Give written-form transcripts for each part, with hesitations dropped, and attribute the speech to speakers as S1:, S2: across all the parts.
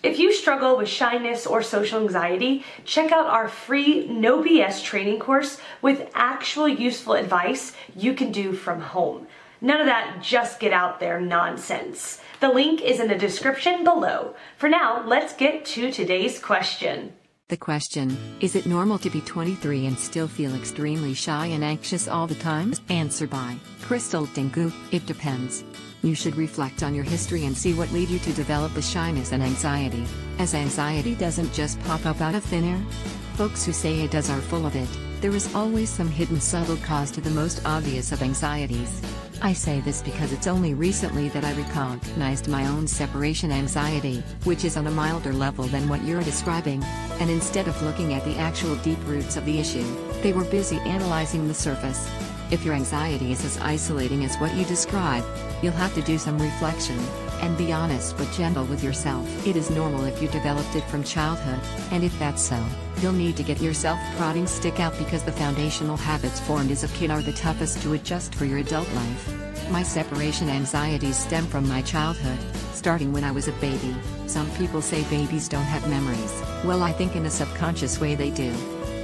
S1: If you struggle with shyness or social anxiety, check out our free No BS training course with actual useful advice you can do from home. None of that just get out there nonsense. The link is in the description below. For now, let's get to today's question.
S2: The question, is it normal to be 23 and still feel extremely shy and anxious all the time? Answer by Crystal Tengu. It depends. You should reflect on your history and see what led you to develop the shyness and anxiety, as anxiety doesn't just pop up out of thin air. Folks who say it does are full of it. There is always some hidden subtle cause to the most obvious of anxieties. I say this because it's only recently that I recognized my own separation anxiety, which is on a milder level than what you're describing, and instead of looking at the actual deep roots of the issue, they were busy analyzing the surface. If your anxiety is as isolating as what you describe, you'll have to do some reflection, and be honest but gentle with yourself. It is normal if you developed it from childhood, and if that's so, you'll need to get your self-prodding stick out because the foundational habits formed as a kid are the toughest to adjust for your adult life. My separation anxieties stem from my childhood, starting when I was a baby. Some people say babies don't have memories. Well, I think in a subconscious way they do.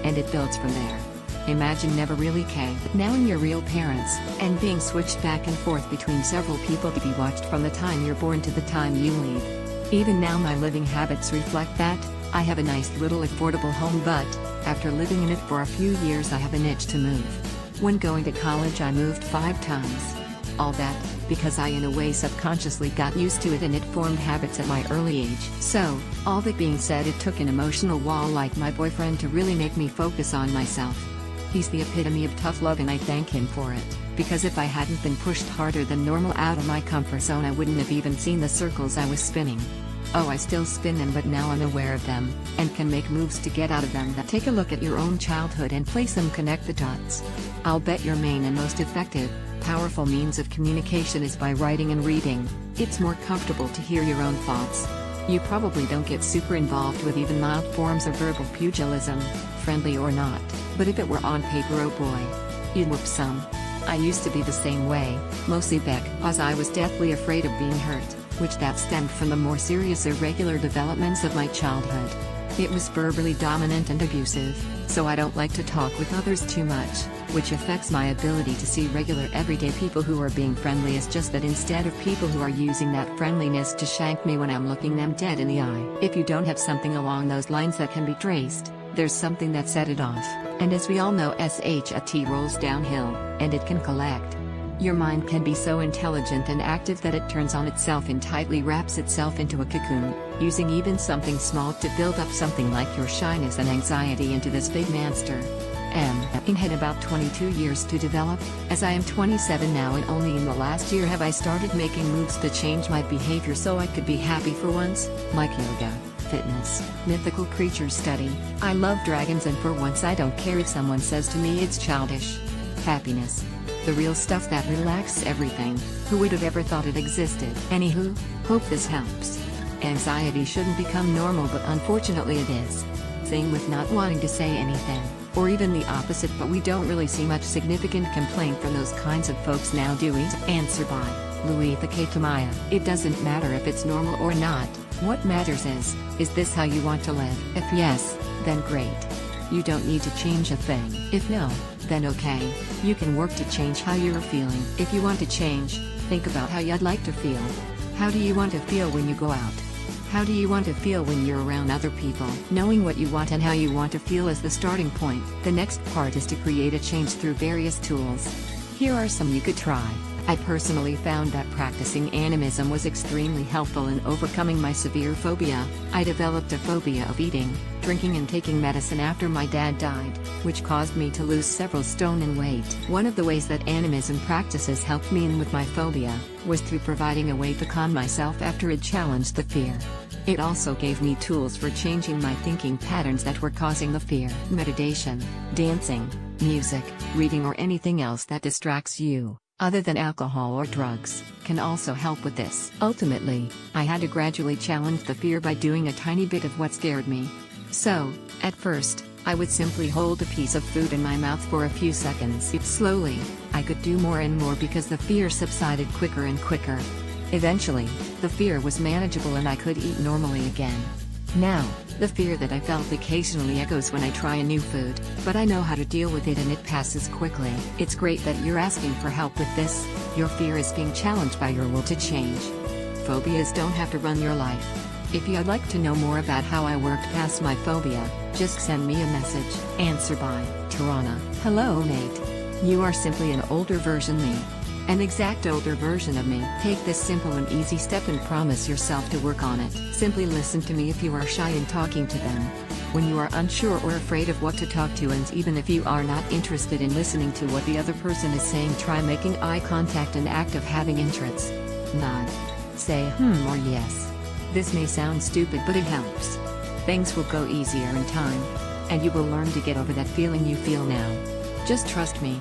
S2: And it builds from there. Imagine never really caring. Now you're real parents, and being switched back and forth between several people to be watched from the time you're born to the time you leave. Even now my living habits reflect that. I have a nice little affordable home, but after living in it for a few years I have an itch to move. When going to college I moved 5 times. All that, because I in a way subconsciously got used to it and it formed habits at my early age. So, all that being said, it took an emotional wall like my boyfriend to really make me focus on myself. He's the epitome of tough love and I thank him for it, because if I hadn't been pushed harder than normal out of my comfort zone I wouldn't have even seen the circles I was spinning. Oh, I still spin them, but now I'm aware of them, and can make moves to get out of them. Take a look at your own childhood and place them, connect the dots. I'll bet your main and most effective, powerful means of communication is by writing and reading. It's more comfortable to hear your own thoughts. You probably don't get super involved with even mild forms of verbal pugilism, friendly or not, but if it were on paper, oh boy, you'd whoop some. I used to be the same way, mostly because I was deathly afraid of being hurt, which that stemmed from the more serious irregular developments of my childhood. It was verbally dominant and abusive, so I don't like to talk with others too much, which affects my ability to see regular everyday people who are being friendly as just that instead of people who are using that friendliness to shank me when I'm looking them dead in the eye. If you don't have something along those lines that can be traced, there's something that set it off, and as we all know, SHIT rolls downhill, and it can collect. Your mind can be so intelligent and active that it turns on itself and tightly wraps itself into a cocoon, using even something small to build up something like your shyness and anxiety into this big monster. It had about 22 years to develop, as I am 27 now, and only in the last year have I started making moves to change my behavior so I could be happy for once, like yoga, fitness, mythical creature study. I love dragons, and for once I don't care if someone says to me it's childish. Happiness. The real stuff that relaxes everything. Who would have ever thought it existed? Anywho, hope this helps. Anxiety shouldn't become normal, but unfortunately it is. Same with not wanting to say anything, or even the opposite, but we don't really see much significant complaint from those kinds of folks now, do we? Answer by Louisa K. Tamaya. It doesn't matter if it's normal or not. What matters is this how you want to live? If yes, then great. You don't need to change a thing. If no, then okay. You can work to change how you're feeling. If you want to change, think about how you'd like to feel. How do you want to feel when you go out? How do you want to feel when you're around other people? Knowing what you want and how you want to feel is the starting point. The next part is to create a change through various tools. Here are some you could try. I personally found that practicing animism was extremely helpful in overcoming my severe phobia. I developed a phobia of eating, drinking and taking medicine after my dad died, which caused me to lose several stone in weight. One of the ways that animism practices helped me with my phobia was through providing a way to calm myself after it challenged the fear. It also gave me tools for changing my thinking patterns that were causing the fear. Meditation, dancing, music, reading, or anything else that distracts you, other than alcohol or drugs, can also help with this. Ultimately, I had to gradually challenge the fear by doing a tiny bit of what scared me. So, at first, I would simply hold a piece of food in my mouth for a few seconds. Slowly, I could do more and more because the fear subsided quicker and quicker. Eventually, the fear was manageable and I could eat normally again. Now, the fear that I felt occasionally echoes when I try a new food, but I know how to deal with it and it passes quickly. It's great that you're asking for help with this. Your fear is being challenged by your will to change. Phobias don't have to run your life. If you'd like to know more about how I worked past my phobia, just send me a message. Answer by Tarana. Hello Nate. You are simply an older version me. An exact older version of me. Take this simple and easy step and promise yourself to work on it. Simply listen to me if you are shy in talking to them. When you are unsure or afraid of what to talk to, and even if you are not interested in listening to what the other person is saying, try making eye contact, an act of having interest. Nod. Say or yes. This may sound stupid, but it helps. Things will go easier in time. And you will learn to get over that feeling you feel now. Just trust me.